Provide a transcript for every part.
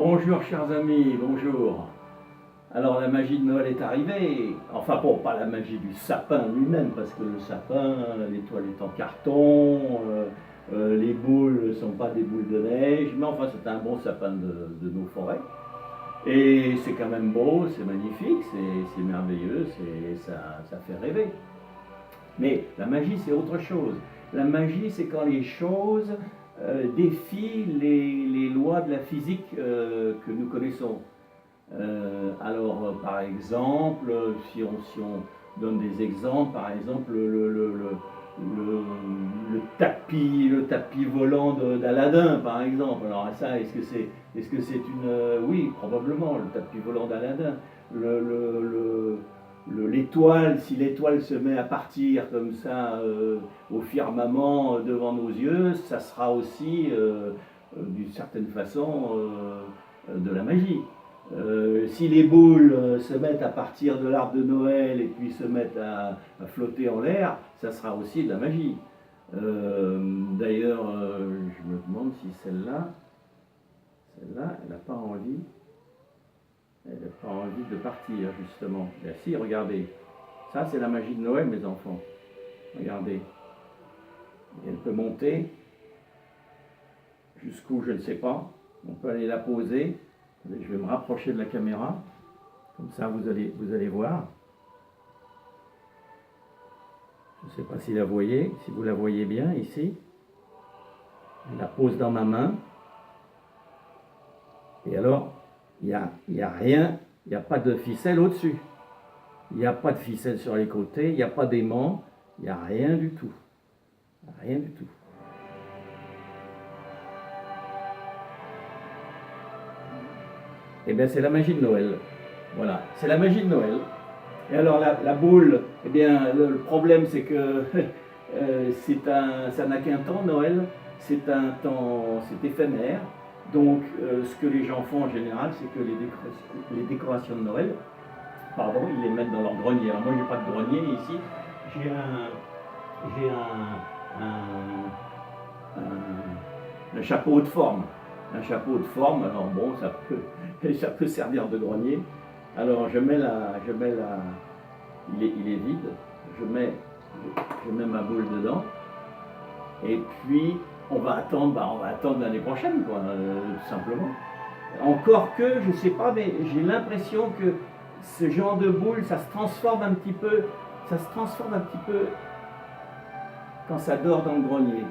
Bonjour chers amis, bonjour. Alors la magie de Noël est arrivée. Enfin bon, pas la magie du sapin lui-même, parce que le sapin, l'étoile est en carton, les boules ne sont pas des boules de neige, mais enfin c'est un bon sapin de nos forêts. Et c'est quand même beau, c'est magnifique, c'est merveilleux, ça fait rêver. Mais la magie c'est autre chose. La magie c'est quand les choses défient les lois de la physique que nous connaissons. Par exemple, si on donne des exemples, par exemple le tapis volant d'Aladin, par exemple. Alors ça, est-ce que c'est une... oui, probablement, le tapis volant d'Aladin. L'étoile, si l'étoile se met à partir comme ça au firmament devant nos yeux, ça sera aussi, d'une certaine façon, de la magie. Si les boules se mettent à partir de l'arbre de Noël et puis se mettent à flotter en l'air, ça sera aussi de la magie. D'ailleurs, je me demande si celle-là, elle n'a pas envie. Elle n'a pas envie de partir, justement. Bien, si, regardez. Ça, c'est la magie de Noël, mes enfants. Regardez. Et elle peut monter jusqu'où, je ne sais pas. On peut aller la poser. Je vais me rapprocher de la caméra. Comme ça, vous allez voir. Je ne sais pas si vous la voyez bien ici. Je la pose dans ma main. Et alors, il n'y a rien, il n'y a pas de ficelle au-dessus. Il n'y a pas de ficelle sur les côtés, il n'y a pas d'aimant, il n'y a rien du tout. Rien du tout. Eh bien, c'est la magie de Noël. Voilà, c'est la magie de Noël. Et alors, la boule, eh bien, le problème, c'est que ça n'a qu'un temps, Noël. C'est un temps, c'est éphémère. Donc, ce que les gens font en général, c'est que les décorations de Noël, pardon, ils les mettent dans leur grenier. Alors moi, je n'ai pas de grenier ici. J'ai un chapeau de forme. Un chapeau de forme, alors bon, ça peut servir de grenier. Alors, je mets il est vide. Je mets ma boule dedans. Et puis, on va attendre l'année prochaine, quoi, tout simplement. Encore que, je sais pas, mais j'ai l'impression que ce genre de boule, ça se transforme un petit peu quand ça dort dans le grenier.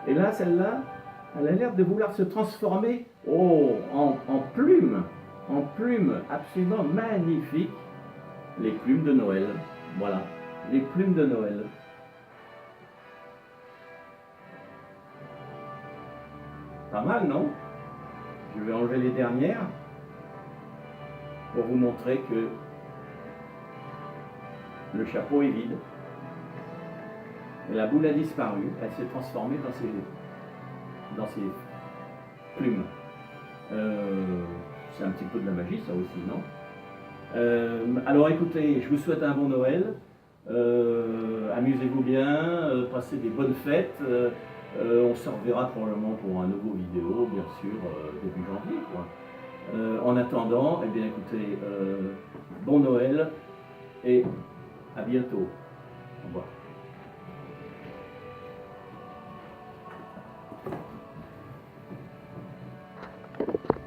Et là, celle-là, elle a l'air de vouloir se transformer en plumes absolument magnifiques. Les plumes de Noël, voilà, les plumes de Noël. Pas mal, non? Je vais enlever les dernières pour vous montrer que le chapeau est vide. Et la boule a disparu, elle s'est transformée dans ses plumes. C'est un petit peu de la magie, ça aussi, non? Alors écoutez, je vous souhaite un bon Noël. Amusez-vous bien, passez des bonnes fêtes. On se reverra probablement pour un nouveau vidéo, bien sûr, début janvier, quoi. En attendant, eh bien écoutez, bon Noël et à bientôt. Au revoir.